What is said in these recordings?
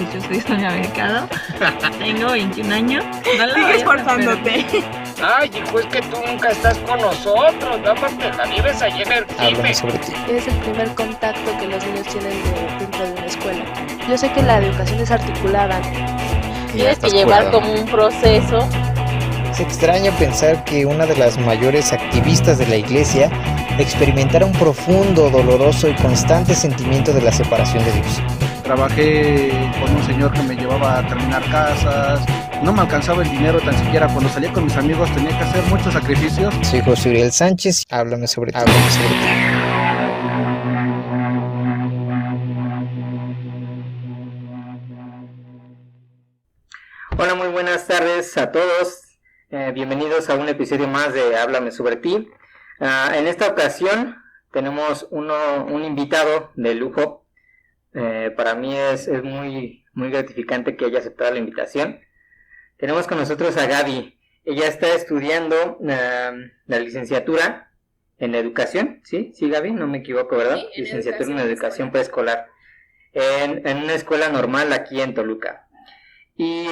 pues yo soy Sonia Mercado, tengo 21 años. No la Sigue vayas a esforzándote. Ay, hijo, es que tú nunca estás con nosotros, nada más te la vives allí en el Háblame cine. sobre ti. Es el primer contacto que los niños tienen dentro de una escuela. Yo sé que la educación es articulada. Ya Tienes que estás llevar curado. como un proceso. Es extraño pensar que una de las mayores activistas de la iglesia experimentara un profundo, doloroso y constante sentimiento de la separación de Dios. Trabajé con un señor que me llevaba a terminar casas, no me alcanzaba el dinero tan siquiera, cuando salía con mis amigos tenía que hacer muchos sacrificios. Soy José Uriel Sánchez, háblame sobre ti. Háblame sobre ti. Hola, muy buenas tardes a todos. Bienvenidos a un episodio más de Háblame sobre ti. En esta ocasión tenemos un invitado de lujo. Para mí es muy gratificante que haya aceptado la invitación. Tenemos con nosotros a Gaby. Ella está estudiando la licenciatura en educación. ¿Sí, Gaby? No me equivoco, ¿verdad? Sí, en Licenciatura en educación educación preescolar. En una escuela normal aquí en Toluca. Y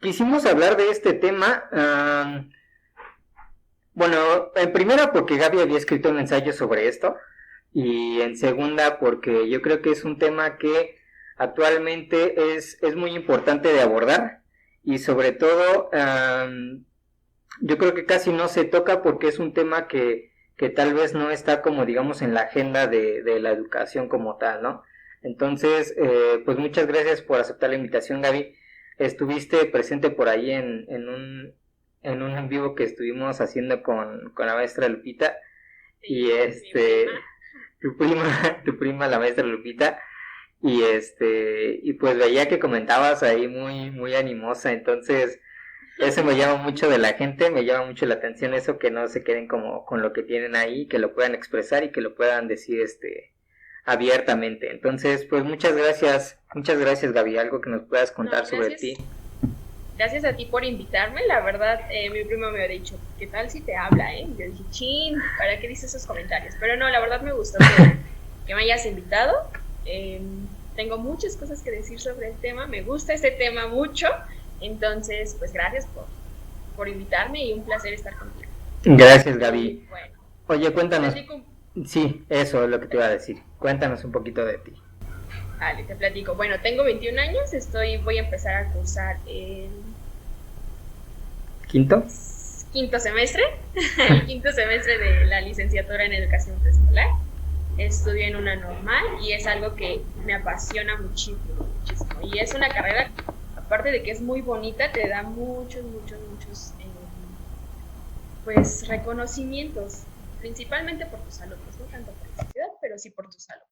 quisimos hablar de este tema, bueno, en primera porque Gaby había escrito un ensayo sobre esto, y en segunda porque yo creo que es un tema que actualmente es muy importante de abordar, y sobre todo yo creo que casi no se toca porque es un tema que tal vez no está como digamos en la agenda de la educación como tal, ¿no? Entonces, pues muchas gracias por aceptar la invitación, Gaby. Estuviste presente por ahí en un en vivo que estuvimos haciendo con la maestra Lupita. Y tu prima, la maestra Lupita. Y pues veía que comentabas ahí muy animosa. Entonces, eso me llama mucho de la gente, me llama mucho la atención eso, que no se queden como con lo que tienen ahí, que lo puedan expresar y que lo puedan decir abiertamente. Entonces, pues muchas gracias Gaby, algo que nos puedas contar sobre ti. Gracias a ti por invitarme, la verdad, mi primo me ha dicho, ¿qué tal si te habla, Y yo dije, chin, ¿para qué dices esos comentarios? Pero no, la verdad me gustó que me hayas invitado. Tengo muchas cosas que decir sobre el tema, me gusta este tema mucho, entonces, pues gracias por invitarme y un placer estar contigo. Gracias, Gaby. Bueno, oye, cuéntanos. Sí, eso es lo que te iba a decir. Cuéntanos un poquito de ti. Vale, te platico. Bueno, tengo 21 años, voy a empezar a cursar el ¿Quinto semestre, el quinto semestre de la licenciatura en educación preescolar. Estudio en una normal y es algo que me apasiona muchísimo. Y es una carrera, aparte de que es muy bonita, te da muchos pues reconocimientos, principalmente por tus alumnos, no tanto por la sociedad, pero sí por tus alumnos.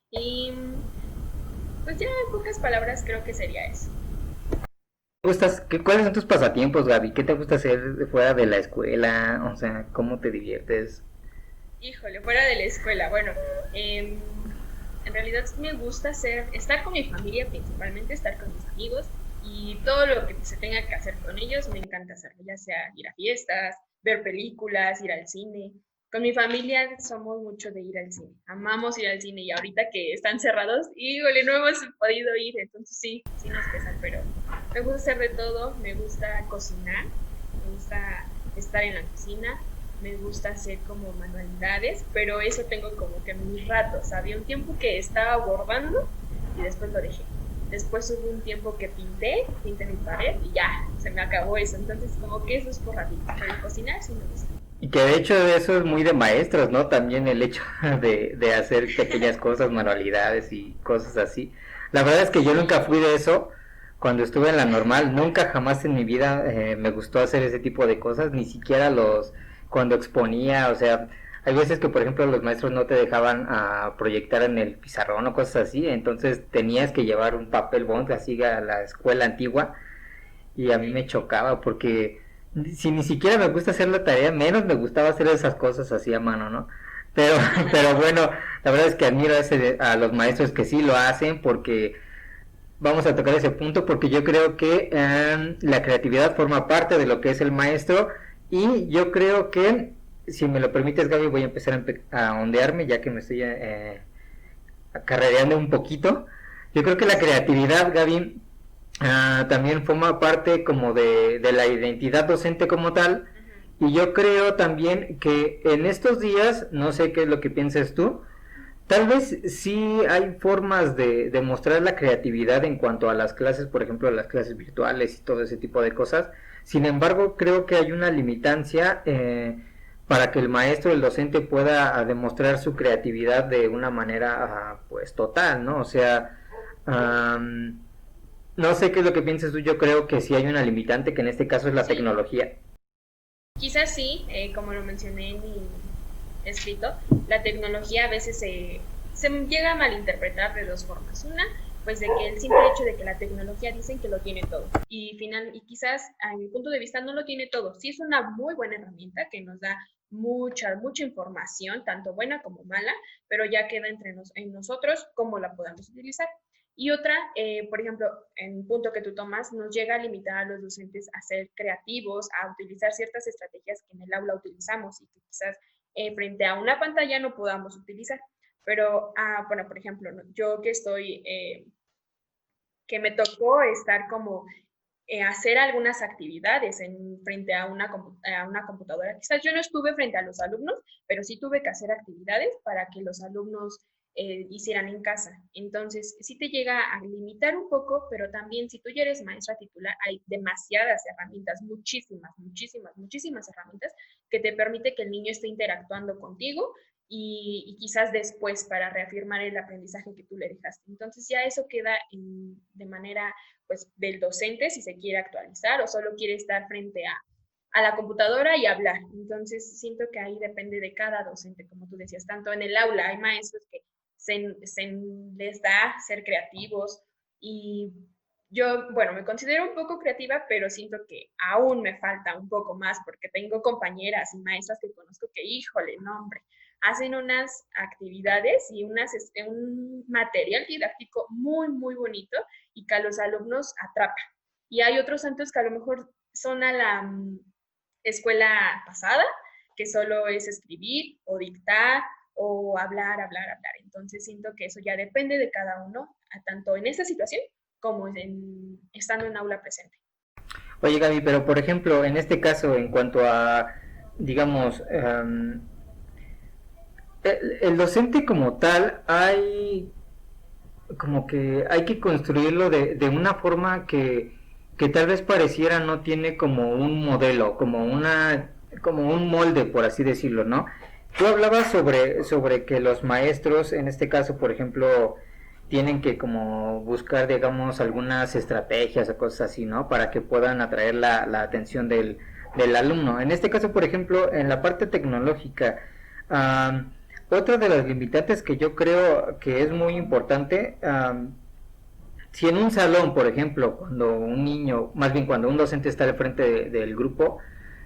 Y pues ya en pocas palabras creo que sería eso. ¿Cuáles son tus pasatiempos, Gaby? ¿Qué te gusta hacer fuera de la escuela? O sea, ¿cómo te diviertes? Híjole, fuera de la escuela, bueno, en realidad me gusta estar con mi familia, principalmente estar con mis amigos, y todo lo que se tenga que hacer con ellos me encanta hacerlo, ya sea ir a fiestas, ver películas, ir al cine. Con mi familia somos mucho de ir al cine, amamos ir al cine, y ahorita que están cerrados, híjole, no hemos podido ir, entonces sí nos pesan, pero me gusta hacer de todo, me gusta cocinar, me gusta estar en la cocina, me gusta hacer como manualidades, pero eso tengo como que mis ratos. Había un tiempo que estaba bordando y después lo dejé. Después hubo un tiempo que pinté mi pared y ya, se me acabó eso. Entonces como que eso es por ratito, pero cocinar sí me gusta. Y que de hecho eso es muy de maestros, ¿no? También el hecho de hacer pequeñas cosas, manualidades y cosas así. La verdad es que yo nunca fui de eso. Cuando estuve en la normal, nunca jamás en mi vida me gustó hacer ese tipo de cosas, ni siquiera cuando exponía, o sea, hay veces que por ejemplo los maestros no te dejaban proyectar en el pizarrón o cosas así, entonces tenías que llevar un papel bond así a la escuela antigua, y a mí me chocaba porque si ni siquiera me gusta hacer la tarea, menos me gustaba hacer esas cosas así a mano, ¿no? Pero bueno, la verdad es que admiro a los maestros que sí lo hacen, porque vamos a tocar ese punto, porque yo creo que la creatividad forma parte de lo que es el maestro. Y yo creo que, si me lo permites, Gaby, voy a empezar a ondearme, ya que me estoy carrereando un poquito. Yo creo que la creatividad, Gaby, también forma parte como de la identidad docente como tal. Y yo creo también que en estos días, no sé qué es lo que piensas tú, tal vez sí hay formas de mostrar la creatividad en cuanto a las clases, por ejemplo, las clases virtuales y todo ese tipo de cosas. Sin embargo, creo que hay una limitancia para que el maestro, el docente pueda demostrar su creatividad de una manera pues total, ¿no? O sea, no sé qué es lo que piensas tú, yo creo que sí hay una limitante, que en este caso es la tecnología. Quizás sí, como lo mencioné en mi escrito, la tecnología a veces se llega a malinterpretar de dos formas. Una, pues de que el simple hecho de que la tecnología dicen que lo tiene todo. Y quizás a mi punto de vista no lo tiene todo. Sí es una muy buena herramienta que nos da mucha información, tanto buena como mala, pero ya queda en nosotros cómo la podamos utilizar. Y otra, por ejemplo, en un punto que tú tomas, nos llega a limitar a los docentes a ser creativos, a utilizar ciertas estrategias que en el aula utilizamos y que quizás frente a una pantalla no podamos utilizar. Pero, bueno, por ejemplo, yo que me tocó estar como hacer algunas actividades frente a una computadora. Quizás yo no estuve frente a los alumnos, pero sí tuve que hacer actividades para que los alumnos hicieran en casa. Entonces, sí te llega a limitar un poco, pero también si tú ya eres maestra titular, hay demasiadas herramientas, muchísimas herramientas que te permite que el niño esté interactuando contigo y quizás después para reafirmar el aprendizaje que tú le dejaste. Entonces ya eso queda de manera pues del docente si se quiere actualizar o solo quiere estar frente a la computadora y hablar. Entonces siento que ahí depende de cada docente, como tú decías, tanto en el aula hay maestros que se les da ser creativos y yo, bueno, me considero un poco creativa, pero siento que aún me falta un poco más porque tengo compañeras y maestras que conozco que, híjole, no, hombre, hacen unas actividades y un material didáctico muy bonito y que a los alumnos atrapa. Y hay otros santos que a lo mejor son a la escuela pasada, que solo es escribir o dictar o hablar. Entonces siento que eso ya depende de cada uno, tanto en esta situación como estando en aula presente. Oye, Gaby, pero por ejemplo, en este caso, en cuanto a, digamos, el docente como tal, como que hay que construirlo de una forma que tal vez pareciera no tiene como un modelo, como un molde, por así decirlo, ¿no? Tú hablabas sobre que los maestros, en este caso, por ejemplo, tienen que como buscar, digamos, algunas estrategias o cosas así, ¿no? Para que puedan atraer la atención del alumno. En este caso, por ejemplo, en la parte tecnológica, otra de las limitantes que yo creo que es muy importante, si en un salón, por ejemplo, cuando un niño, más bien cuando un docente está al frente del grupo,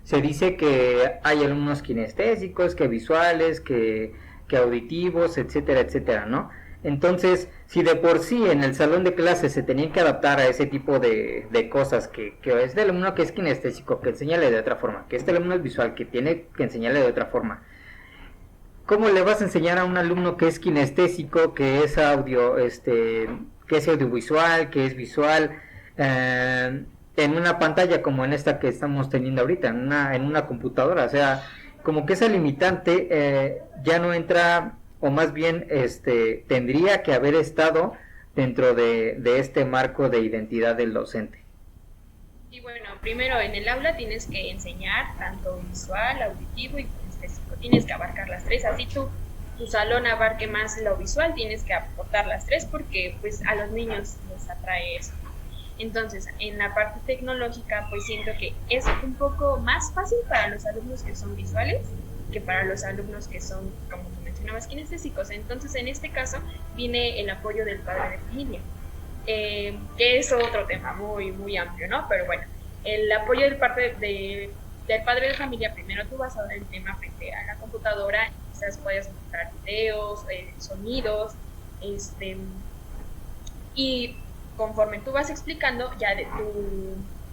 se dice que hay alumnos kinestésicos, que visuales, que auditivos, etcétera, ¿no? Entonces, si de por sí en el salón de clases se tenían que adaptar a ese tipo de cosas, que este alumno que es kinestésico, que enseñale de otra forma, que este alumno es visual, que tiene que enseñarle de otra forma, ¿cómo le vas a enseñar a un alumno que es kinestésico, que es que es audiovisual, que es visual, en una pantalla como en esta que estamos teniendo ahorita, en una computadora? O sea, como que esa limitante ya no entra, o más bien tendría que haber estado dentro de este marco de identidad del docente. Y bueno, primero en el aula tienes que enseñar tanto visual, auditivo y kinestésico. Tienes que abarcar las tres, así tu salón abarque más lo visual, tienes que aportar las tres porque pues a los niños les atrae eso. Entonces, en la parte tecnológica, pues siento que es un poco más fácil para los alumnos que son visuales que para los alumnos que son, como tú mencionabas, kinestésicos. Entonces, en este caso, viene el apoyo del padre de familia, que es otro tema muy amplio, ¿no? Pero bueno, el apoyo del padre de familia, primero tú vas a dar el tema frente a la computadora, quizás puedes mostrar videos, sonidos, y conforme tú vas explicando, ya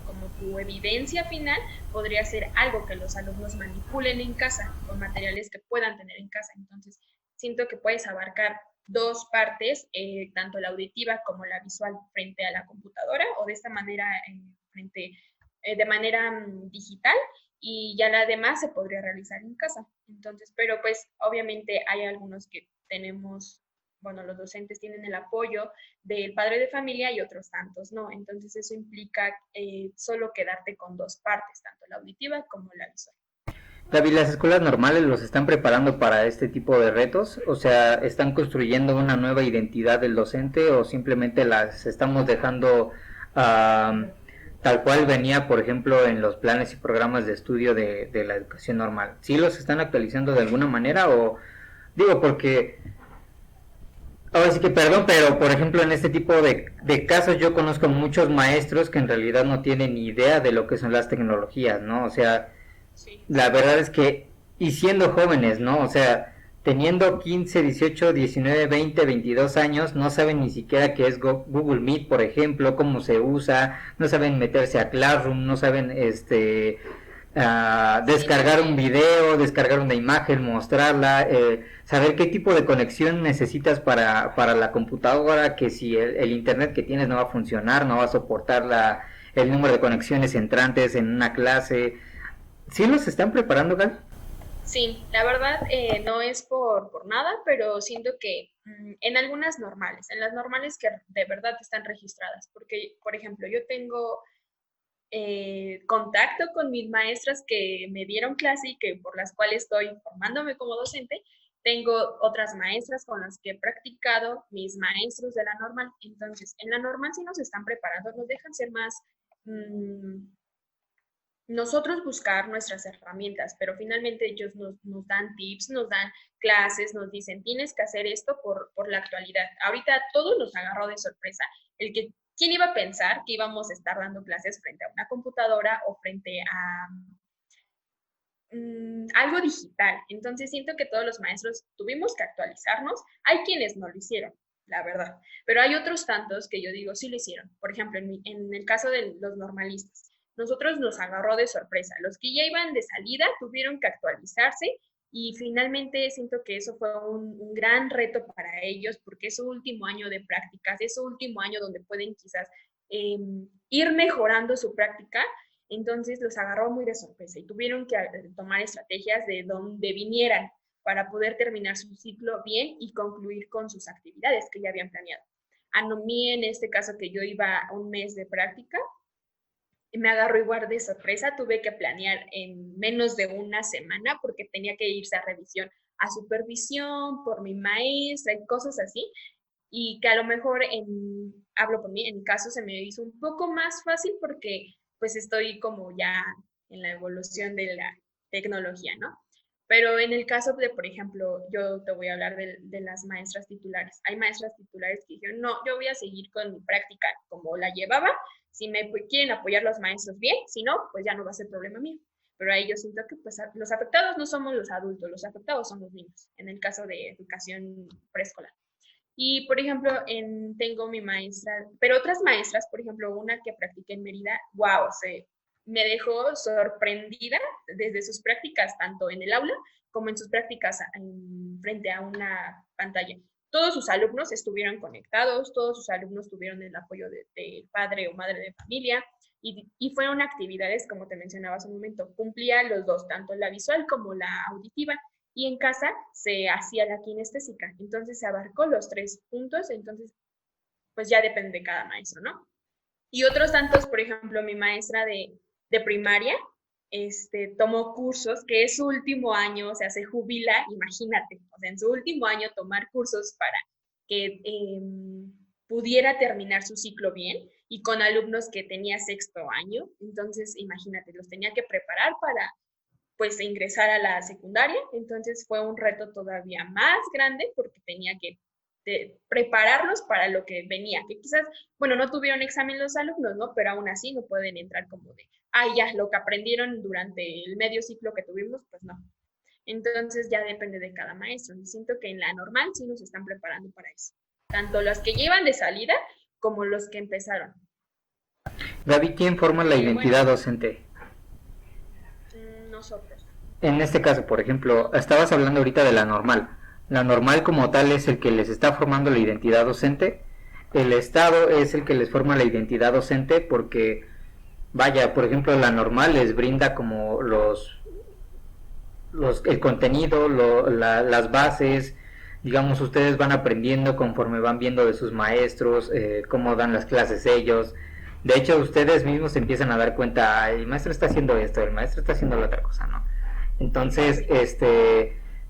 como tu evidencia final podría ser algo que los alumnos manipulen en casa con materiales que puedan tener en casa. Entonces siento que puedes abarcar dos partes, tanto la auditiva como la visual, frente a la computadora o de esta manera de manera digital, y ya la demás se podría realizar en casa. Entonces, pero pues obviamente hay algunos que tenemos, bueno, los docentes tienen el apoyo del padre de familia y otros tantos no. Entonces eso implica solo quedarte con dos partes, tanto la auditiva como la visual. David, ¿las escuelas normales los están preparando para este tipo de retos? O sea, ¿están construyendo una nueva identidad del docente o simplemente las estamos dejando tal cual venía, por ejemplo, en los planes y programas de estudio de la educación normal? ¿Sí los están actualizando de alguna manera? O digo, porque ahora sí que perdón, pero por ejemplo en este tipo de casos yo conozco muchos maestros que en realidad no tienen ni idea de lo que son las tecnologías, ¿no? O sea, Sí. la verdad es que, y siendo jóvenes, ¿no? O sea, teniendo 15, 18, 19, 20, 22 años, no saben ni siquiera qué es Google Meet, por ejemplo, cómo se usa, no saben meterse a Classroom, no saben descargar un video, descargar una imagen, mostrarla, saber qué tipo de conexión necesitas para la computadora, que si el internet que tienes no va a funcionar, no va a soportar el número de conexiones entrantes en una clase. ¿Sí los están preparando, Gal? Sí, la verdad no es por nada, pero siento que en algunas normales, en las normales que de verdad están registradas, porque, por ejemplo, yo tengo contacto con mis maestras que me dieron clase y que por las cuales estoy formándome como docente. Tengo otras maestras con las que he practicado, mis maestros de la normal. Entonces, en la normal sí nos están preparando, nos dejan ser más nosotros buscar nuestras herramientas, pero finalmente ellos nos dan tips, nos dan clases, nos dicen, tienes que hacer esto por la actualidad. Ahorita todo nos agarró de sorpresa. ¿Quién iba a pensar que íbamos a estar dando clases frente a una computadora o frente a algo digital? Entonces siento que todos los maestros tuvimos que actualizarnos. Hay quienes no lo hicieron, la verdad, pero hay otros tantos que yo digo sí lo hicieron. Por ejemplo, en el caso de los normalistas, nosotros nos agarró de sorpresa. Los que ya iban de salida tuvieron que actualizarse y finalmente siento que eso fue un gran reto para ellos porque es su último año de prácticas, es su último año donde pueden quizás ir mejorando su práctica. Entonces los agarró muy de sorpresa y tuvieron que tomar estrategias de donde vinieran para poder terminar su ciclo bien y concluir con sus actividades que ya habían planeado. A mí en este caso que yo iba un mes de práctica, me agarró igual de sorpresa, tuve que planear en menos de una semana porque tenía que irse a revisión, a supervisión por mi maestra y cosas así, y que a lo mejor, hablo por mí, en mi caso se me hizo un poco más fácil porque pues estoy como ya en la evolución de la tecnología, ¿no? Pero en el caso de, por ejemplo, yo te voy a hablar de las maestras titulares. Hay maestras titulares que dijeron, no, yo voy a seguir con mi práctica como la llevaba. Si me quieren apoyar los maestros bien, si no, pues ya no va a ser problema mío. Pero ahí yo siento que pues, los afectados no somos los adultos, los afectados son los niños, en el caso de educación preescolar. Y, por ejemplo, tengo mi maestra, pero otras maestras, por ejemplo, una que practiqué en Mérida, wow, me dejó sorprendida desde sus prácticas, tanto en el aula como en sus prácticas frente a una pantalla. Todos sus alumnos estuvieron conectados, todos sus alumnos tuvieron el apoyo de padre o madre de familia y fueron actividades, como te mencionaba hace un momento, cumplía los dos, tanto la visual como la auditiva, y en casa se hacía la kinestésica. Entonces se abarcó los 3 puntos, entonces pues ya depende de cada maestro, ¿no? Y otros tantos, por ejemplo, mi maestra de primaria, tomó cursos, que es su último año, o sea, se jubila, imagínate, o sea, en su último año tomar cursos para que pudiera terminar su ciclo bien y con alumnos que tenía 6º año, entonces imagínate, los tenía que preparar para pues ingresar a la secundaria, entonces fue un reto todavía más grande porque tenía que prepararlos para lo que venía, que quizás, bueno, no tuvieron examen los alumnos, ¿no? Pero aún así no pueden entrar como de, ya, lo que aprendieron durante el medio ciclo que tuvimos, pues no. Entonces ya depende de cada maestro. Y siento que en la normal sí nos están preparando para eso. Tanto los que llevan de salida como los que empezaron. David, ¿quién forma la identidad docente? Nosotros. En este caso, por ejemplo, estabas hablando ahorita de la normal. La normal como tal es el que les está formando la identidad docente. El Estado es el que les forma la identidad docente porque, vaya, por ejemplo, la normal les brinda como el contenido, las bases, digamos, ustedes van aprendiendo conforme van viendo de sus maestros, cómo dan las clases ellos. De hecho, ustedes mismos se empiezan a dar cuenta, el maestro está haciendo esto, el maestro está haciendo la otra cosa, ¿no? Entonces,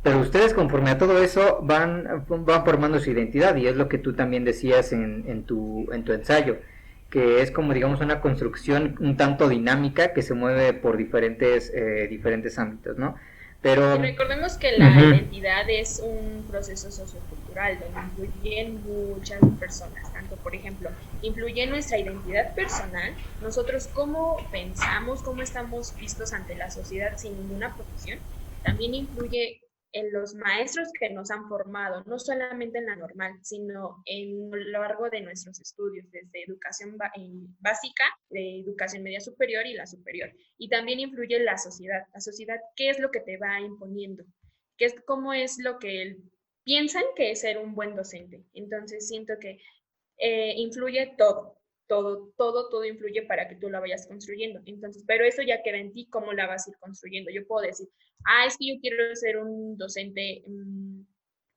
pero ustedes conforme a todo eso van formando su identidad, y es lo que tú también decías en tu ensayo, que es como, digamos, una construcción un tanto dinámica que se mueve por diferentes ámbitos, ¿no? Pero Y recordemos que la identidad es un proceso sociocultural donde influyen muchas personas, tanto, por ejemplo, influye en nuestra identidad personal, nosotros cómo pensamos, cómo estamos vistos ante la sociedad sin ninguna profesión, también influye en los maestros que nos han formado, no solamente en la normal, sino en lo largo de nuestros estudios, desde educación básica, de educación media superior y la superior. Y también influye la sociedad, qué es lo que te va imponiendo, cómo es lo que piensan que es ser un buen docente. Entonces siento que influye todo influye para que tú la vayas construyendo. Entonces, pero eso ya queda en ti, cómo la vas a ir construyendo. Yo puedo decir, es que yo quiero ser un docente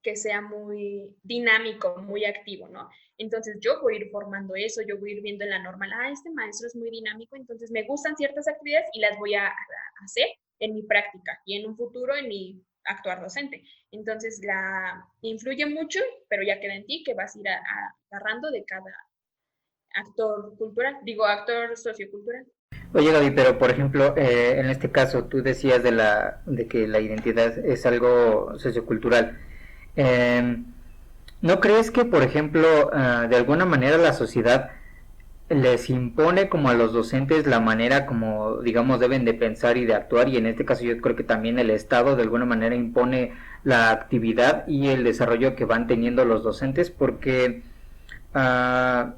que sea muy dinámico, muy activo, ¿no? Entonces yo voy a ir formando eso, yo voy a ir viendo en la normal, este maestro es muy dinámico, entonces me gustan ciertas actividades y las voy a hacer en mi práctica y en un futuro en mi actuar docente. Entonces influye mucho, pero ya queda en ti que vas a ir agarrando de cada actor sociocultural. oye, Gaby, pero por ejemplo, en este caso tú decías de que la identidad es algo sociocultural. ¿No crees que, por ejemplo, de alguna manera la sociedad les impone como a los docentes la manera como, digamos, deben de pensar y de actuar? Y en este caso yo creo que también el Estado de alguna manera impone la actividad y el desarrollo que van teniendo los docentes, porque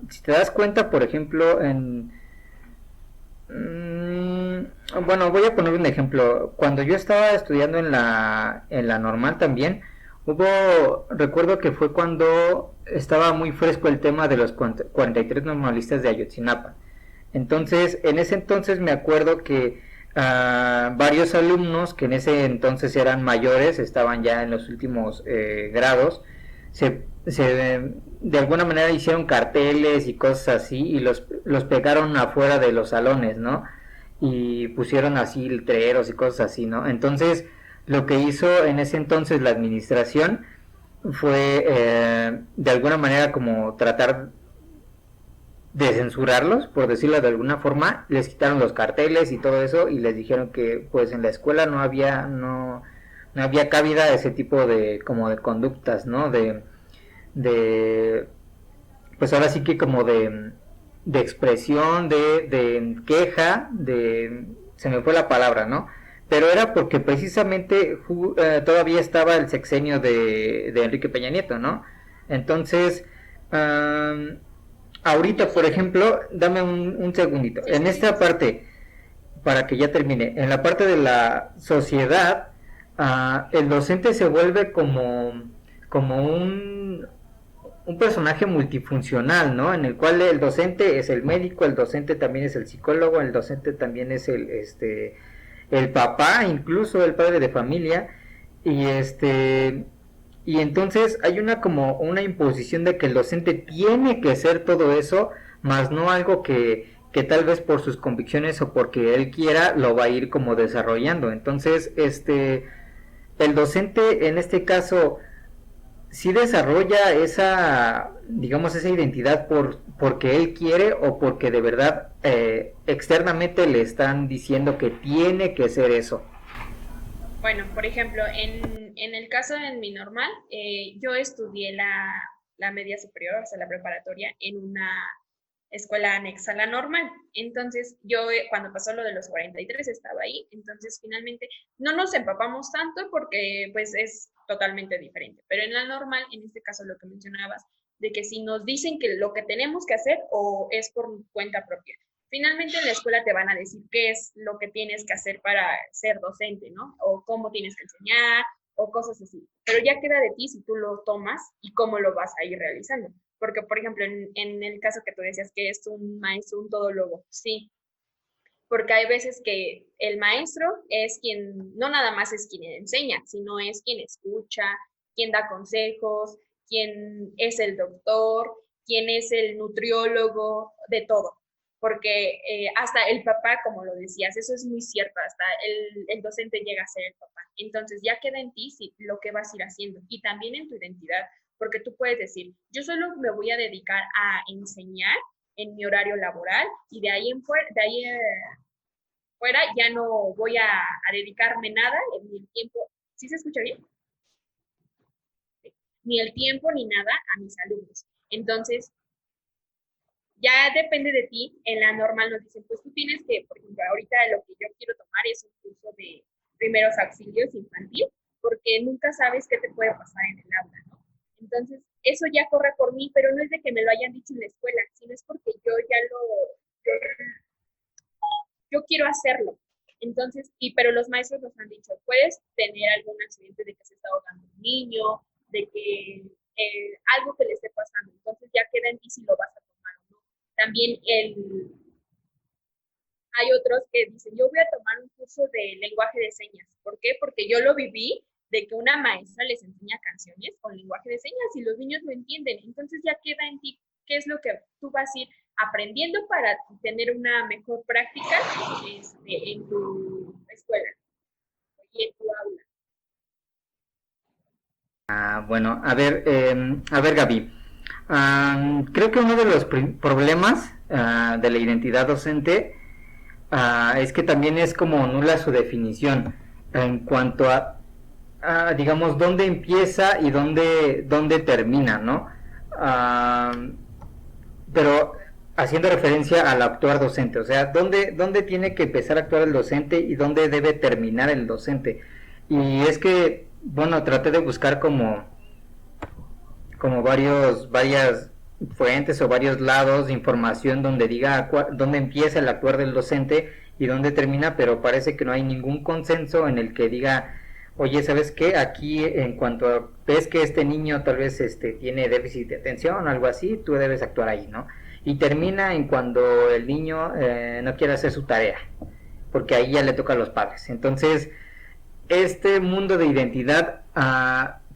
si te das cuenta, por ejemplo, bueno, voy a poner un ejemplo. Cuando yo estaba estudiando en la normal también, recuerdo que fue cuando estaba muy fresco el tema de los 43 normalistas de Ayotzinapa. Entonces, en ese entonces me acuerdo que varios alumnos que en ese entonces eran mayores, estaban ya en los últimos grados, de alguna manera hicieron carteles y cosas así y los pegaron afuera de los salones, ¿no? Y pusieron así letreros y cosas así, ¿no? Entonces, lo que hizo en ese entonces la administración fue de alguna manera como tratar de censurarlos, por decirlo de alguna forma. Les quitaron los carteles y todo eso y les dijeron que pues en la escuela no había cabida a ese tipo de como de conductas, ¿no? De pues ahora sí que como de expresión, de queja, se me fue la palabra, ¿no? Pero era porque precisamente todavía estaba el sexenio de Enrique Peña Nieto, ¿no? Entonces, ahorita, por ejemplo, dame un segundito. En esta parte, para que ya termine, en la parte de la sociedad, el docente se vuelve como un personaje multifuncional, ¿no? En el cual el docente es el médico, el docente también es el psicólogo, el docente también es el papá, incluso el padre de familia, y y entonces hay como una imposición de que el docente tiene que ser todo eso, más no algo que tal vez por sus convicciones o porque él quiera lo va a ir como desarrollando. Entonces, el docente en este caso sí desarrolla esa, digamos, esa identidad porque él quiere o porque de verdad externamente le están diciendo que tiene que ser eso. Bueno, por ejemplo, en el caso de mi normal, yo estudié la media superior, o sea, la preparatoria, en una escuela anexa a la normal. Entonces, yo cuando pasó lo de los 43 estaba ahí, entonces finalmente no nos empapamos tanto porque pues es totalmente diferente. Pero en la normal, en este caso lo que mencionabas, de que si nos dicen que lo que tenemos que hacer o es por cuenta propia. Finalmente en la escuela te van a decir qué es lo que tienes que hacer para ser docente, ¿no? O cómo tienes que enseñar, o cosas así. Pero ya queda de ti si tú lo tomas y cómo lo vas a ir realizando. Porque, por ejemplo, en el caso que tú decías que es un maestro, un todólogo, sí, porque hay veces que el maestro es quien, no nada más es quien enseña, sino es quien escucha, quien da consejos, quien es el doctor, quien es el nutriólogo, de todo. Porque hasta el papá, como lo decías, eso es muy cierto, hasta el docente llega a ser el papá. Entonces ya queda en ti lo que vas a ir haciendo y también en tu identidad, porque tú puedes decir, yo solo me voy a dedicar a enseñar en mi horario laboral y de ahí en fuera, fuera ya no voy a dedicarme nada ni el tiempo. ¿Sí se escucha bien? Ni el tiempo ni nada a mis alumnos. Entonces, ya depende de ti. En la normal nos dicen, pues tú tienes que, por ejemplo, ahorita lo que yo quiero tomar es un curso de primeros auxilios infantil, porque nunca sabes qué te puede pasar en el aula, ¿no? Entonces, eso ya corre por mí, pero no es de que me lo hayan dicho en la escuela, sino es porque yo ya yo quiero hacerlo. Entonces, pero los maestros nos han dicho, puedes tener algún accidente de que se está ahogando un niño, de que algo que le esté pasando. Entonces ya queda en ti si lo vas a tomar o no. También hay otros que dicen, yo voy a tomar un curso de lenguaje de señas. ¿Por qué? Porque yo lo viví de que una maestra les enseña canciones con lenguaje de señas y los niños lo entienden. Entonces ya queda en ti qué es lo que tú vas a ir aprendiendo para tener una mejor práctica en tu escuela y en tu aula. Bueno, a ver, Gaby, creo que uno de los problemas de la identidad docente es que también es como nula su definición en cuanto a digamos, dónde empieza y dónde termina, ¿no? Pero haciendo referencia al actuar docente, o sea, ¿dónde tiene que empezar a actuar el docente y dónde debe terminar el docente? Y es que, bueno, traté de buscar como varias fuentes o varios lados de información donde diga dónde empieza el actuar del docente y dónde termina, pero parece que no hay ningún consenso en el que diga, oye, ¿sabes qué? Aquí en cuanto ves que este niño tal vez tiene déficit de atención o algo así, tú debes actuar ahí, ¿no? Y termina en cuando el niño no quiere hacer su tarea, porque ahí ya le toca a los padres. Entonces, este mundo de identidad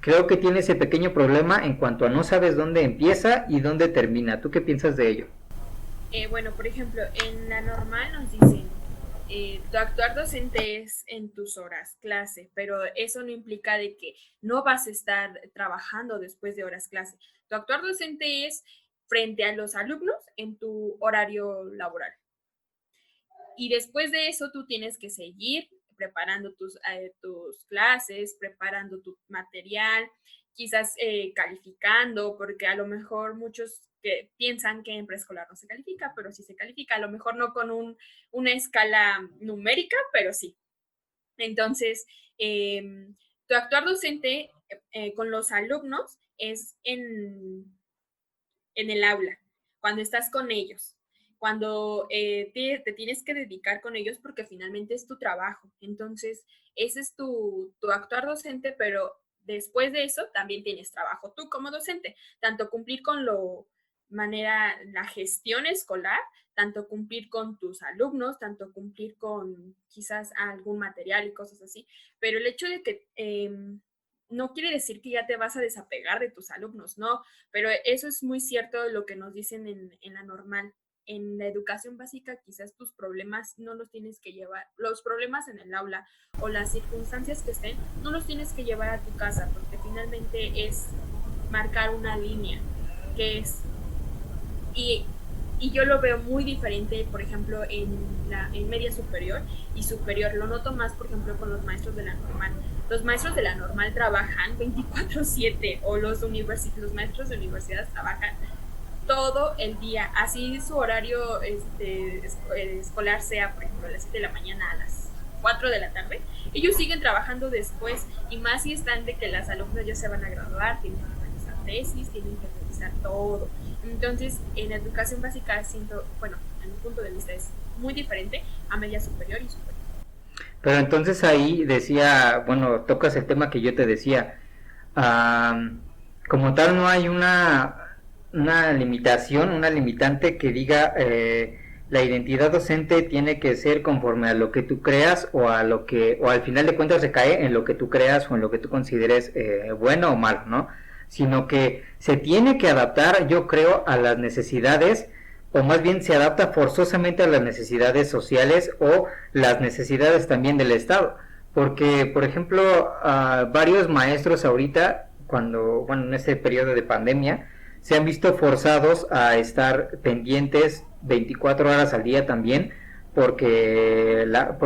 creo que tiene ese pequeño problema en cuanto a no sabes dónde empieza y dónde termina. ¿Tú qué piensas de ello? Bueno, por ejemplo, en la normal nos dicen, tu actuar docente es en tus horas clase, pero eso no implica de que no vas a estar trabajando después de horas clase. Tu actuar docente es frente a los alumnos en tu horario laboral. Y después de eso tú tienes que seguir preparando tus clases, preparando tu material, quizás calificando, porque a lo mejor muchos que piensan que en preescolar no se califica, pero sí se califica, a lo mejor no con una escala numérica, pero sí. Entonces, tu actuar docente con los alumnos es en el aula, cuando estás con ellos, cuando te tienes que dedicar con ellos porque finalmente es tu trabajo. Entonces, ese es tu actuar docente, pero después de eso también tienes trabajo tú como docente, tanto cumplir con la gestión escolar, tanto cumplir con tus alumnos, tanto cumplir con quizás algún material y cosas así, pero el hecho de que no quiere decir que ya te vas a desapegar de tus alumnos, no, pero eso es muy cierto lo que nos dicen en la normal. En la educación básica quizás tus problemas no los tienes que llevar, los problemas en el aula o las circunstancias que estén, no los tienes que llevar a tu casa, porque finalmente es marcar una línea, que es, y yo lo veo muy diferente, por ejemplo, en media superior y superior, lo noto más, por ejemplo, con los maestros de la normal. Los maestros de la normal trabajan 24/7 o los maestros de universidad trabajan todo el día, así su horario escolar sea, por ejemplo, a las 7 de la mañana a las 4 de la tarde, ellos siguen trabajando después, y más si están de que las alumnas ya se van a graduar, tienen que realizar tesis, tienen que realizar todo. Entonces, en educación básica siento, bueno, en mi punto de vista es muy diferente a media superior y superior. Pero entonces ahí decía, bueno, tocas el tema que yo te decía, como tal no hay una limitación, una limitante que diga la identidad docente tiene que ser conforme a lo que tú creas o a lo que, o al final de cuentas recae en lo que tú creas o en lo que tú consideres bueno o malo, ¿no? Sino que se tiene que adaptar, yo creo, a las necesidades, o más bien se adapta forzosamente a las necesidades sociales o las necesidades también del Estado. Porque, por ejemplo, varios maestros ahorita, bueno, en este periodo de pandemia, se han visto forzados a estar pendientes 24 horas al día también, porque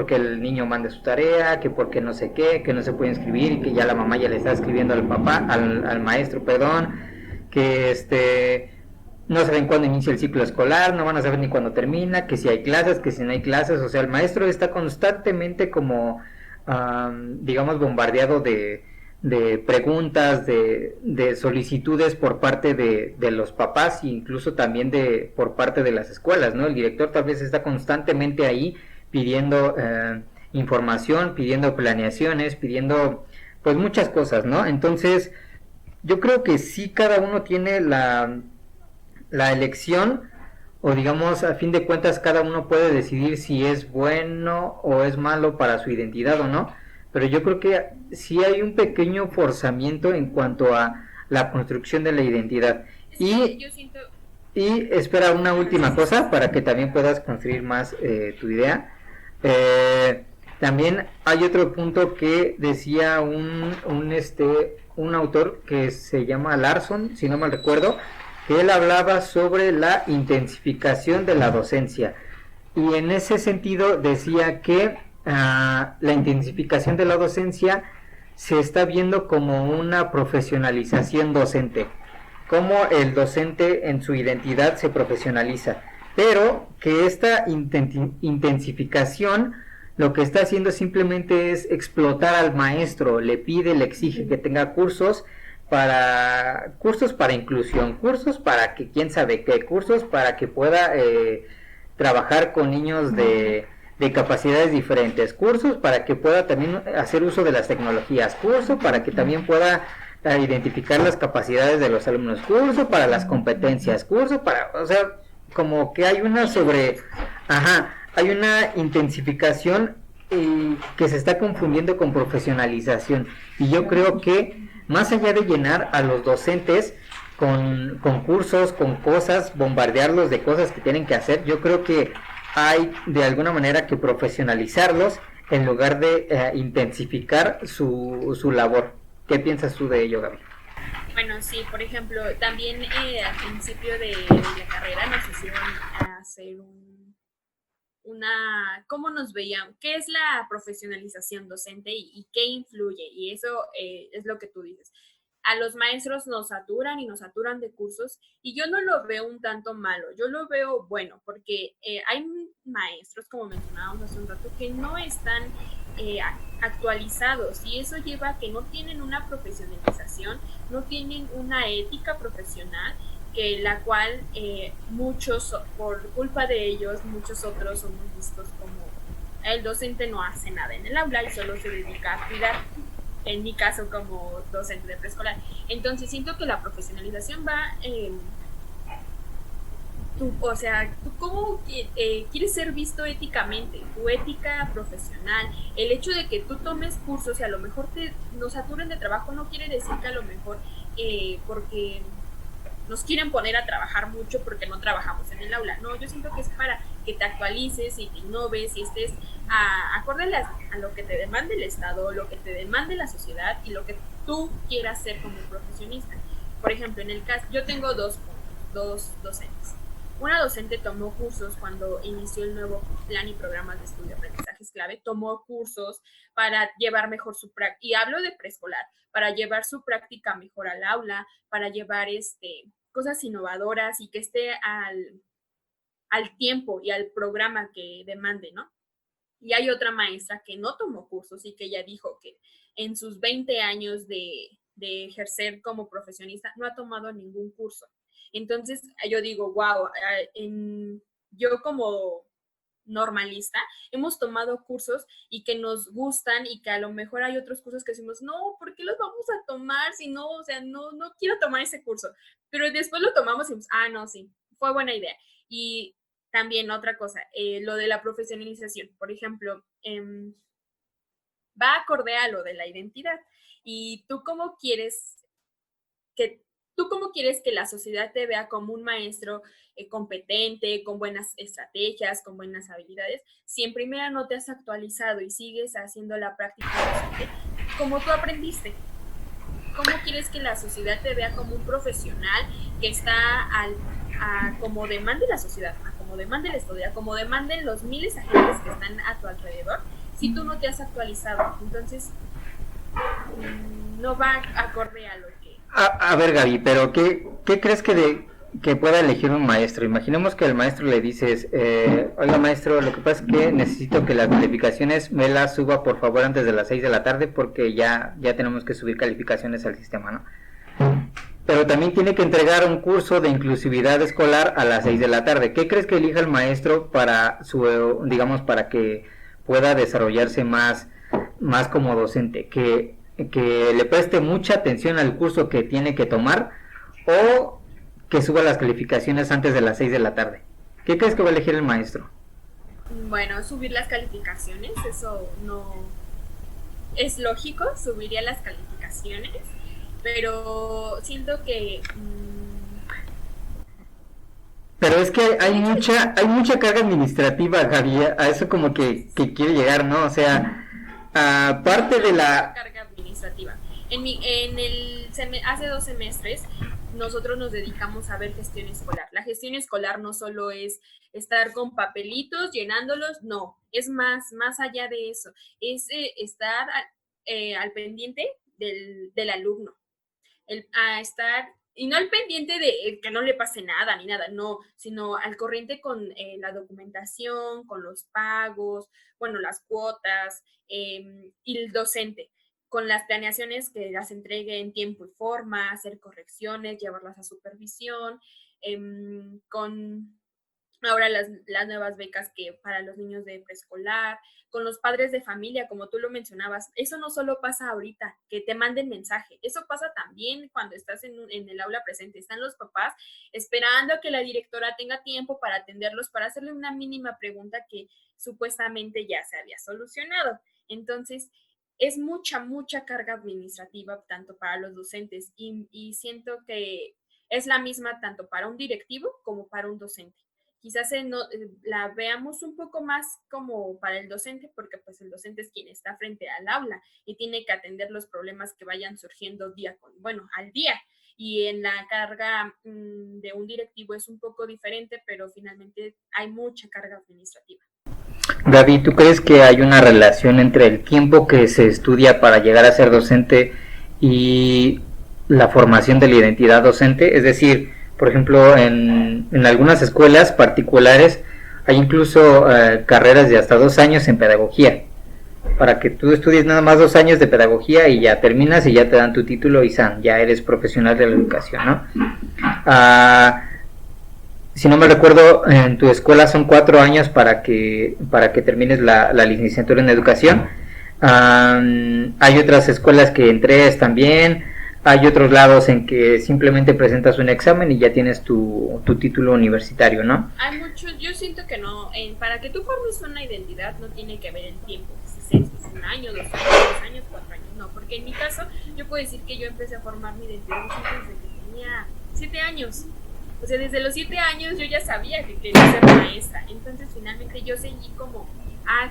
el niño manda su tarea, que porque no sé qué, que no se puede inscribir y que ya la mamá ya le está escribiendo al maestro, perdón, que no saben cuándo inicia el ciclo escolar, no van a saber ni cuándo termina, que si hay clases, que si no hay clases, o sea, el maestro está constantemente como, digamos, bombardeado de preguntas, de solicitudes por parte de los papás e incluso también por parte de las escuelas, ¿no? El director tal vez está constantemente ahí pidiendo información, pidiendo planeaciones, pidiendo pues muchas cosas, ¿no? Entonces, yo creo que sí cada uno tiene la elección, o digamos, a fin de cuentas cada uno puede decidir si es bueno o es malo para su identidad o no, pero yo creo que sí hay un pequeño forzamiento en cuanto a la construcción de la identidad. Yo siento... Y espera, una última cosa para que también puedas construir más tu idea. También hay otro punto que decía un autor que se llama Larson, si no mal recuerdo, que él hablaba sobre la intensificación de la docencia. Y en ese sentido decía que la intensificación de la docencia se está viendo como una profesionalización docente, como el docente en su identidad se profesionaliza, pero que esta intensificación lo que está haciendo simplemente es explotar al maestro, le pide, le exige que tenga cursos para inclusión, cursos para que quién sabe qué, cursos para que pueda trabajar con niños de capacidades diferentes, cursos para que pueda también hacer uso de las tecnologías, curso para que también pueda identificar las capacidades de los alumnos, curso para las competencias, curso para, o sea, como que hay una hay una intensificación que se está confundiendo con profesionalización, y yo creo que más allá de llenar a los docentes con cursos, con cosas, bombardearlos de cosas que tienen que hacer, yo creo que hay de alguna manera que profesionalizarlos en lugar de intensificar su labor. ¿Qué piensas tú de ello, Gaby? Bueno, sí, por ejemplo, también al principio de la carrera nos hicieron hacer cómo nos veían, qué es la profesionalización docente y qué influye, y eso es lo que tú dices. A los maestros nos saturan y nos saturan de cursos, y yo no lo veo un tanto malo, yo lo veo bueno, porque hay maestros, como mencionábamos hace un rato, que no están actualizados, y eso lleva a que no tienen una profesionalización, no tienen una ética profesional, que la cual muchos, por culpa de ellos, muchos otros somos vistos como el docente no hace nada en el aula y solo se dedica a cuidar, en mi caso como docente de preescolar. Entonces siento que la profesionalización va tú cómo quieres ser visto éticamente, tu ética profesional, el hecho de que tú tomes cursos y a lo mejor nos saturen de trabajo no quiere decir que a lo mejor porque nos quieren poner a trabajar mucho porque no trabajamos en el aula. No, yo siento que es para que te actualices y te innoves y estés acorde a lo que te demande el Estado, lo que te demande la sociedad y lo que tú quieras ser como profesionista. Por ejemplo, en el caso, yo tengo dos docentes. Una docente tomó cursos cuando inició el nuevo plan y programas de estudio de aprendizajes clave, tomó cursos para llevar mejor su práctica, y hablo de preescolar, para llevar su práctica mejor al aula, para llevar cosas innovadoras y que esté al tiempo y al programa que demande, ¿no? Y hay otra maestra que no tomó cursos y que ella dijo que en sus 20 años de ejercer como profesionista no ha tomado ningún curso. Entonces yo digo, wow, yo como normalista, hemos tomado cursos y que nos gustan y que a lo mejor hay otros cursos que decimos, no, ¿por qué los vamos a tomar si no, o sea, no quiero tomar ese curso? Pero después lo tomamos y decimos, no, sí, fue buena idea. Y también otra cosa, lo de la profesionalización, por ejemplo, va acorde a lo de la identidad. Y que tú cómo quieres que la sociedad te vea como un maestro competente, con buenas estrategias, con buenas habilidades, si en primera no te has actualizado y sigues haciendo la práctica docente como tú aprendiste. ¿Cómo quieres que la sociedad te vea como un profesional que está como demande la sociedad, a como demande el estudio, a como demanden los miles de agentes que están a tu alrededor, si tú no te has actualizado? Entonces, no va acorde a lo que... A ver, Gaby, pero ¿qué crees que pueda elegir un maestro? Imaginemos que al maestro le dices, oiga maestro, lo que pasa es que necesito que las calificaciones me las suba por favor antes de las 6 de la tarde porque ya tenemos que subir calificaciones al sistema, ¿no? Pero también tiene que entregar un curso de inclusividad escolar a las 6 de la tarde. ¿Qué crees que elija el maestro para digamos, para que pueda desarrollarse más como docente? Que le preste mucha atención al curso que tiene que tomar o que suba las calificaciones antes de las 6 de la tarde. ¿Qué crees que va a elegir el maestro? Bueno, subir las calificaciones, eso no es lógico, subiría las calificaciones, pero siento que... Pero es que hay mucha carga administrativa, Gaby, a eso como que quiere llegar, ¿no? O sea, aparte de la carga administrativa. Hace 2 semestres nosotros nos dedicamos a ver gestión escolar. La gestión escolar no solo es estar con papelitos, llenándolos, no, es más allá de eso, es estar al pendiente del alumno, estar, y no al pendiente de que no le pase nada ni nada, no, sino al corriente con la documentación, con los pagos, bueno, las cuotas, y el docente, con las planeaciones que las entregue en tiempo y forma, hacer correcciones, llevarlas a supervisión, con ahora las nuevas becas que para los niños de preescolar, con los padres de familia, como tú lo mencionabas. Eso no solo pasa ahorita, que te manden mensaje, eso pasa también cuando estás en el aula presente. Están los papás esperando a que la directora tenga tiempo para atenderlos, para hacerle una mínima pregunta que supuestamente ya se había solucionado. Entonces, es mucha carga administrativa tanto para los docentes y siento que es la misma tanto para un directivo como para un docente. Quizás la veamos un poco más como para el docente, porque pues el docente es quien está frente al aula y tiene que atender los problemas que vayan surgiendo al día. Y en la carga de un directivo es un poco diferente, pero finalmente hay mucha carga administrativa. Gaby, ¿tú crees que hay una relación entre el tiempo que se estudia para llegar a ser docente y la formación de la identidad docente? Es decir, por ejemplo, en algunas escuelas particulares hay incluso carreras de hasta 2 años en pedagogía, para que tú estudies nada más 2 años de pedagogía y ya terminas y ya te dan tu título y ya eres profesional de la educación, ¿no? Si no me recuerdo, en tu escuela son 4 años para que termines la licenciatura en educación. Hay otras escuelas que en 3 también. Hay otros lados en que simplemente presentas un examen y ya tienes tu título universitario, ¿no? Hay muchos, yo siento que no, para que tú formes una identidad no tiene que ver el tiempo, si es 1 año, 2 años, 3 años, 4 años, no, porque en mi caso yo puedo decir que yo empecé a formar mi identidad desde que tenía 7 años. O sea, desde los 7 años yo ya sabía que quería ser maestra. Entonces, finalmente yo seguí como,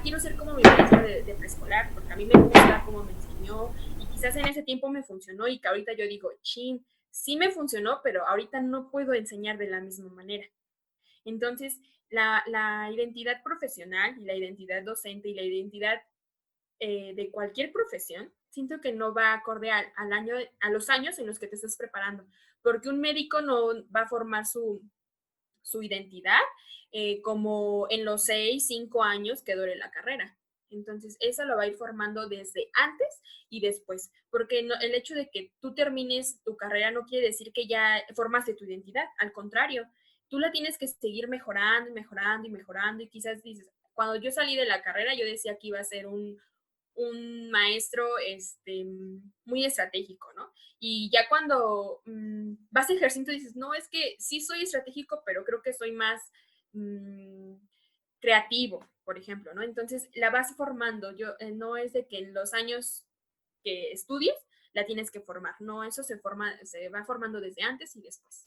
quiero ser como mi maestra de preescolar, porque a mí me gusta cómo me enseñó. Y quizás en ese tiempo me funcionó y que ahorita yo digo, sí me funcionó, pero ahorita no puedo enseñar de la misma manera. Entonces, la identidad profesional y la identidad docente y la identidad de cualquier profesión, siento que no va acorde a los años en los que te estás preparando, porque un médico no va a formar su identidad como en los 6, 5 años que dure la carrera. Entonces, eso lo va a ir formando desde antes y después, porque el hecho de que tú termines tu carrera no quiere decir que ya formaste tu identidad, al contrario, tú la tienes que seguir mejorando y quizás dices, cuando yo salí de la carrera, yo decía que iba a ser un maestro muy estratégico, ¿no? Y ya cuando vas ejerciendo dices, no, es que sí soy estratégico, pero creo que soy más creativo, por ejemplo, ¿no? Entonces la vas formando, no es de que en los años que estudies la tienes que formar, no, eso se va formando desde antes y después.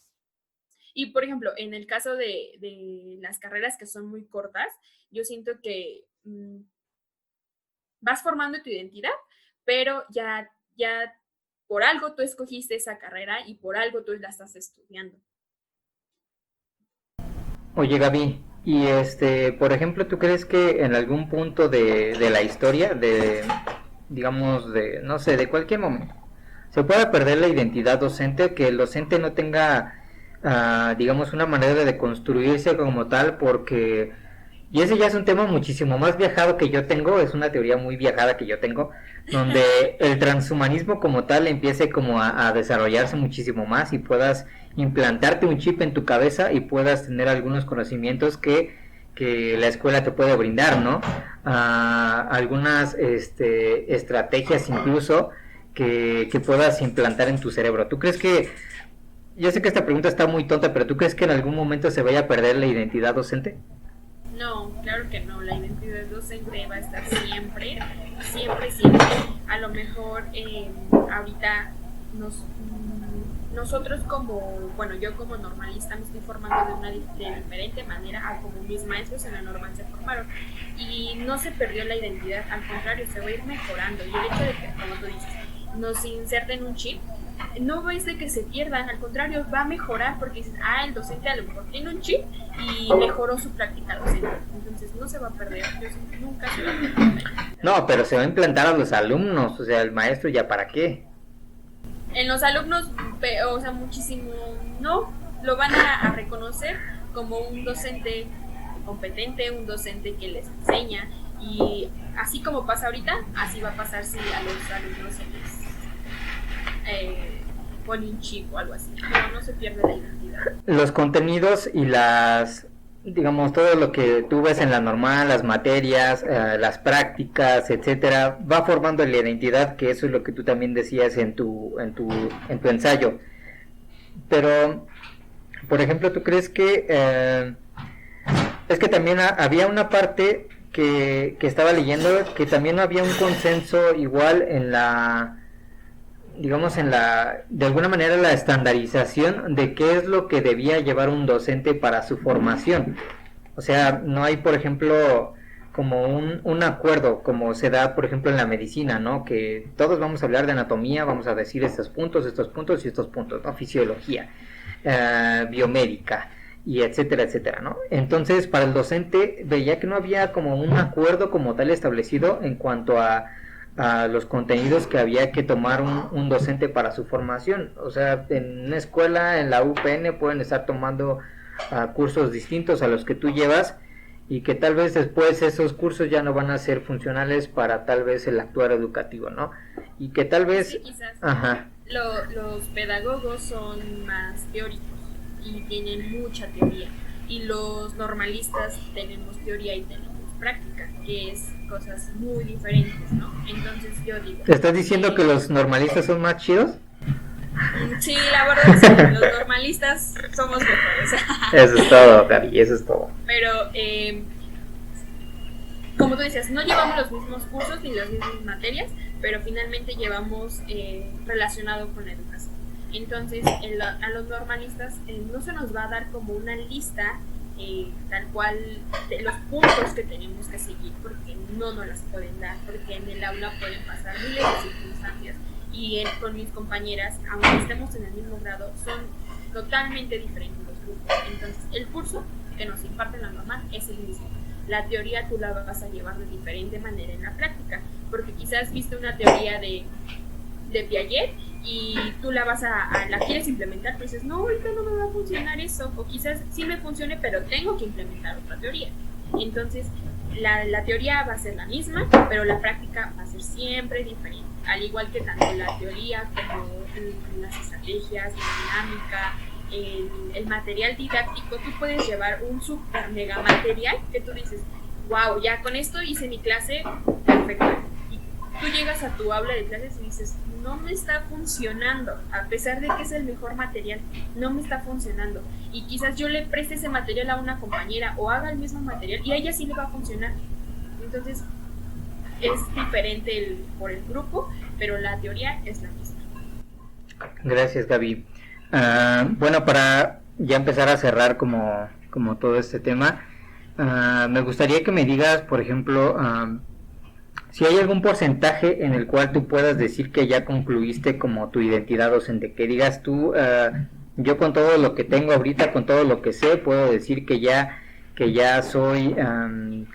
Y, por ejemplo, en el caso de las carreras que son muy cortas, yo siento que vas formando tu identidad, pero ya por algo tú escogiste esa carrera y por algo tú la estás estudiando. Oye, Gaby, y por ejemplo, ¿tú crees que en algún punto de la historia, digamos, no sé, de cualquier momento, se pueda perder la identidad docente, que el docente no tenga, digamos, una manera de construirse como tal, porque, y ese ya es un tema muchísimo más viajado que yo tengo, es una teoría muy viajada que yo tengo, donde el transhumanismo como tal empiece como a desarrollarse muchísimo más y puedas implantarte un chip en tu cabeza y puedas tener algunos conocimientos que la escuela te puede brindar, ¿no? Algunas estrategias incluso que puedas implantar en tu cerebro. ¿Tú crees que, yo sé que esta pregunta está muy tonta, pero ¿tú crees que en algún momento se vaya a perder la identidad docente? No, claro que no, la identidad docente va a estar siempre. A lo mejor ahorita nosotros yo como normalista me estoy formando de diferente manera a como mis maestros en la normal se formaron. Y no se perdió la identidad, al contrario, se va a ir mejorando. Y el hecho de que, como tú dices, nos inserten un chip, no es de que se pierdan, al contrario, va a mejorar porque dices, el docente a lo mejor tiene un chip y mejoró su práctica docente. Entonces no se va a perder, nunca se va a perder. No, pero se va a implantar a los alumnos, o sea, el maestro ya para qué. En los alumnos, o sea, muchísimo no, lo van a reconocer como un docente competente, un docente que les enseña, y así como pasa ahorita, así va a pasar si a los alumnos se les pone un chip o algo así, pero no se pierde la identidad. Los contenidos y digamos, todo lo que tú ves en la normal, las materias, las prácticas, etcétera, va formando la identidad, que eso es lo que tú también decías en tu ensayo. Pero, por ejemplo, ¿tú crees que es que también había una parte que estaba leyendo que también no había un consenso igual en de alguna manera la estandarización de qué es lo que debía llevar un docente para su formación? O sea, no hay, por ejemplo, como un acuerdo como se da, por ejemplo, en la medicina, ¿no? Que todos vamos a hablar de anatomía, vamos a decir estos puntos y estos puntos, ¿no? Fisiología, biomédica, y etcétera, etcétera, ¿no? Entonces, para el docente veía que no había como un acuerdo como tal establecido en cuanto a los contenidos que había que tomar un docente para su formación. O sea, en una escuela, en la UPN, pueden estar tomando cursos distintos a los que tú llevas, y que tal vez después esos cursos ya no van a ser funcionales para tal vez el actuar educativo, ¿no? Y que tal vez... Sí, quizás. Los pedagogos son más teóricos y tienen mucha teoría, y los normalistas tenemos teoría y tenemos práctica, que es cosas muy diferentes, ¿no? Entonces yo digo... ¿Te estás diciendo que los normalistas son más chidos? Sí, la verdad sí, los normalistas somos mejores. Eso es todo, Gaby, eso es todo. Pero, como tú decías, no llevamos los mismos cursos ni las mismas materias, pero finalmente llevamos relacionado con la educación. Entonces, a los normalistas no se nos va a dar como una lista tal cual de los puntos que tenemos que seguir, porque no nos las pueden dar, porque en el aula pueden pasar miles de circunstancias, y con mis compañeras, aunque estemos en el mismo grado, son totalmente diferentes los grupos. Entonces, el curso que nos imparte en la normal es el mismo. La teoría tú la vas a llevar de diferente manera en la práctica, porque quizás viste una teoría de Piaget y tú la quieres implementar, pero dices, no, ahorita no me va a funcionar eso, o quizás sí me funcione, pero tengo que implementar otra teoría. Entonces, la teoría va a ser la misma, pero la práctica va a ser siempre diferente, al igual que tanto la teoría como las estrategias, la dinámica, el material didáctico. Tú puedes llevar un super mega material que tú dices, wow, ya con esto hice mi clase, perfecto. Y tú llegas a tu aula de clases y dices, no me está funcionando, a pesar de que es el mejor material, no me está funcionando. Y quizás yo le preste ese material a una compañera o haga el mismo material y a ella sí le va a funcionar. Entonces, es diferente por el grupo, pero la teoría es la misma. Gracias, Gaby. Bueno, para ya empezar a cerrar como todo este tema, me gustaría que me digas, por ejemplo, si hay algún porcentaje en el cual tú puedas decir que ya concluiste como tu identidad docente, que digas tú, yo con todo lo que tengo ahorita, con todo lo que sé, puedo decir que ya soy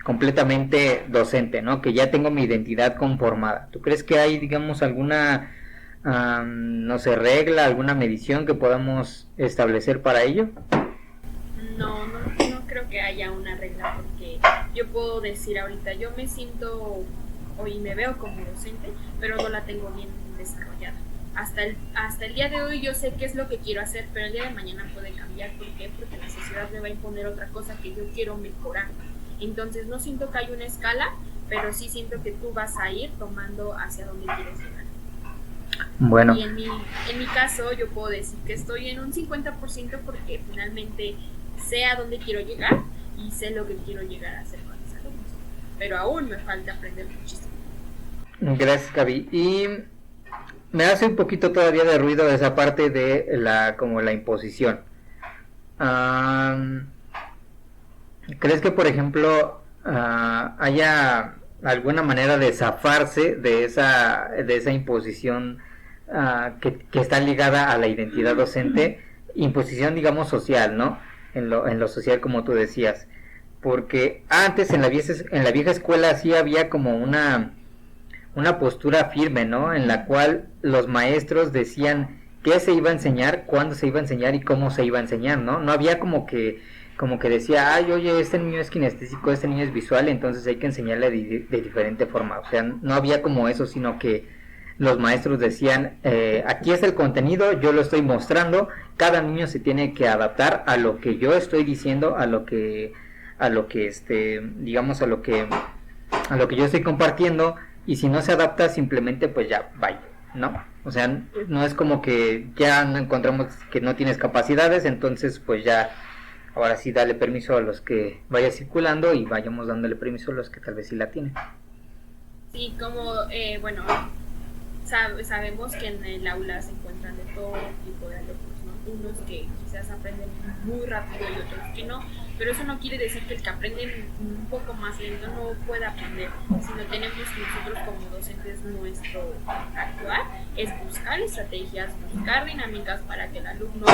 completamente docente, ¿no? Que ya tengo mi identidad conformada. ¿Tú crees que hay, digamos, alguna, no sé, regla, alguna medición que podamos establecer para ello? No creo que haya una regla, porque yo puedo decir ahorita, yo me siento y me veo como docente, pero no la tengo bien desarrollada. Hasta el día de hoy yo sé qué es lo que quiero hacer, pero el día de mañana puede cambiar. ¿Por qué? Porque la sociedad me va a imponer otra cosa que yo quiero mejorar. Entonces no siento que hay una escala, pero sí siento que tú vas a ir tomando hacia donde quieres llegar. Bueno. Y en mi caso yo puedo decir que estoy en un 50% porque finalmente sé a dónde quiero llegar y sé lo que quiero llegar a hacer con mis alumnos. Pero aún me falta aprender muchísimo. Gracias, Gaby. Y me hace un poquito todavía de ruido esa parte de la imposición. ¿Crees que, por ejemplo, haya alguna manera de zafarse de esa imposición que está ligada a la identidad docente? Imposición, digamos, social, ¿no? En lo social, como tú decías. Porque antes en la vieja escuela sí había como una postura firme, ¿no? En la cual los maestros decían qué se iba a enseñar, cuándo se iba a enseñar y cómo se iba a enseñar, ¿no? No había como que decía, ay, oye, este niño es kinestésico, este niño es visual, entonces hay que enseñarle de diferente forma. O sea, no había como eso, sino que los maestros decían, aquí es el contenido, yo lo estoy mostrando, cada niño se tiene que adaptar a lo que yo estoy diciendo, a lo que digamos, a lo que yo estoy compartiendo. Y si no se adapta, simplemente pues ya, vaya, ¿no? O sea, no es como que ya no encontramos que no tienes capacidades, entonces pues ya, ahora sí dale permiso a los que vaya circulando y vayamos dándole permiso a los que tal vez sí la tienen. Sí, como, bueno, sabemos que en el aula se encuentran de todo tipo de alumnos, ¿no? Unos que quizás aprenden muy rápido y otros que no, pero eso no quiere decir que el que aprende un poco más lento no pueda aprender, sino tenemos que nosotros como docentes nuestro actuar es buscar estrategias, buscar dinámicas para que el alumno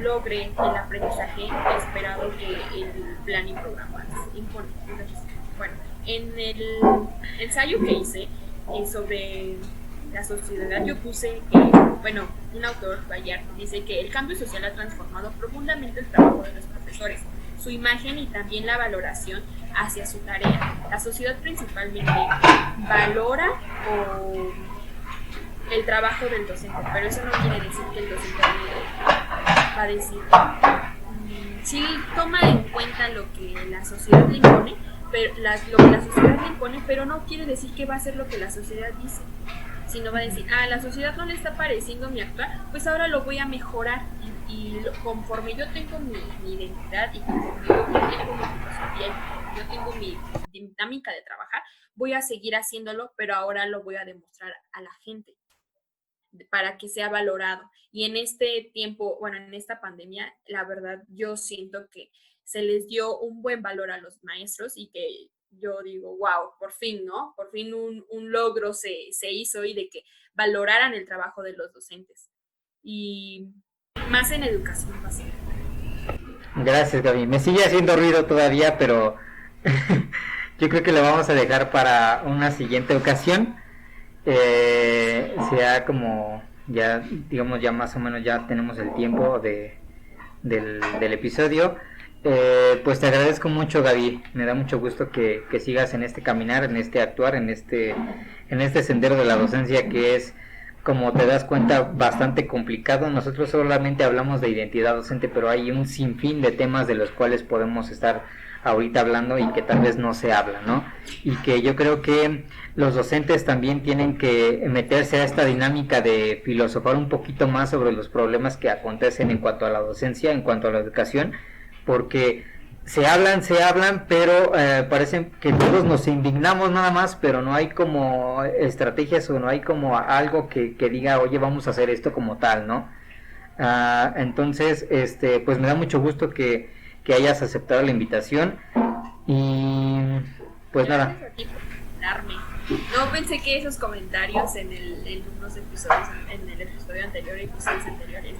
logre el aprendizaje esperado que el plan y programa impone. Entonces, bueno, en el ensayo que hice sobre la sociedad yo puse que, bueno, un autor, Bayard, dice que el cambio social ha transformado profundamente el trabajo de los profesores, su imagen y también la valoración hacia su tarea. La sociedad principalmente valora el trabajo del docente, pero eso no quiere decir que el docente va a decir, sí toma en cuenta lo que la sociedad le impone, pero lo que la sociedad le impone, pero no quiere decir que va a hacer lo que la sociedad dice, sino va a decir, la sociedad no le está pareciendo mi actuar, pues ahora lo voy a mejorar. Y conforme yo tengo mi identidad y conforme yo tengo mi filosofía y yo tengo mi dinámica de trabajar, voy a seguir haciéndolo, pero ahora lo voy a demostrar a la gente para que sea valorado. Y en este tiempo, bueno, en esta pandemia, la verdad yo siento que se les dio un buen valor a los maestros y que yo digo, wow, por fin, ¿no? Por fin un logro se hizo y de que valoraran el trabajo de los docentes. Y más en educación básica. Gracias, Gaby. Me sigue haciendo ruido todavía, pero yo creo que lo vamos a dejar para una siguiente ocasión. Sea como ya, digamos, ya más o menos ya tenemos el tiempo del episodio. Pues te agradezco mucho, Gaby. Me da mucho gusto que sigas en este caminar, en este actuar, en este sendero de la docencia que es, como te das cuenta, bastante complicado. Nosotros solamente hablamos de identidad docente, pero hay un sinfín de temas de los cuales podemos estar ahorita hablando y que tal vez no se habla, ¿no? Y que yo creo que los docentes también tienen que meterse a esta dinámica de filosofar un poquito más sobre los problemas que acontecen en cuanto a la docencia, en cuanto a la educación, porque se hablan, pero parece que todos nos indignamos nada más, pero no hay como estrategias o no hay como algo que diga, oye, vamos a hacer esto como tal, ¿no? Entonces, pues me da mucho gusto que hayas aceptado la invitación y pues nada. Gracias a ti por invitarme. No pensé que esos comentarios en unos episodios, en el episodio anterior y episodios anteriores,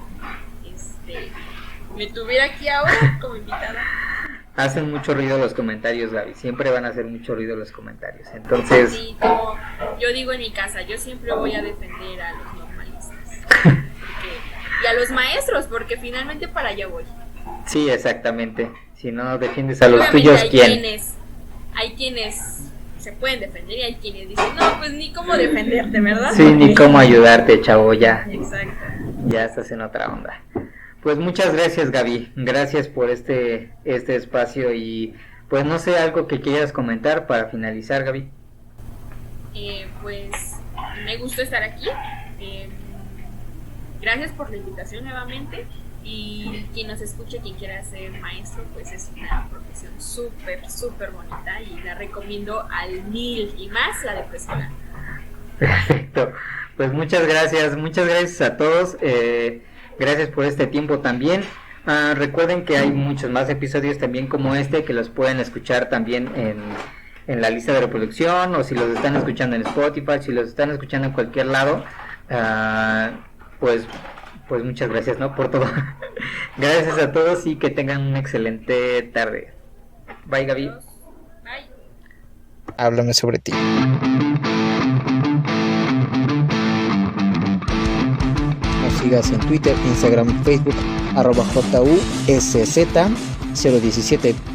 me tuviera aquí ahora como invitada. Hacen mucho ruido los comentarios, Gaby, siempre van a hacer mucho ruido los comentarios, entonces... Sí, como yo digo en mi casa, yo siempre voy a defender a los normalistas y a los maestros, porque finalmente para allá voy. Sí, exactamente, si no defiendes a los obviamente tuyos, ¿quién? Hay quienes se pueden defender y hay quienes dicen, no, pues ni cómo defenderte, ¿verdad? Sí, ni cómo ayudarte, chavo, ya. Exacto. Ya estás en otra onda. Pues muchas gracias, Gaby, gracias por este espacio y pues no sé, algo que quieras comentar para finalizar, Gaby. Pues me gustó estar aquí, gracias por la invitación nuevamente y quien nos escuche, quien quiera ser maestro, pues es una profesión súper bonita y la recomiendo al 1000 y más la de preescolar. Perfecto, pues muchas gracias a todos. Gracias por este tiempo también. Recuerden que hay muchos más episodios también como este que los pueden escuchar también en la lista de reproducción, o si los están escuchando en Spotify, si los están escuchando en cualquier lado, pues muchas gracias, ¿no? Por todo. Gracias a todos y que tengan una excelente tarde. Bye, Gaby. Bye. Háblame sobre ti. Sigas en Twitter, Instagram, Facebook, @JUSZ017.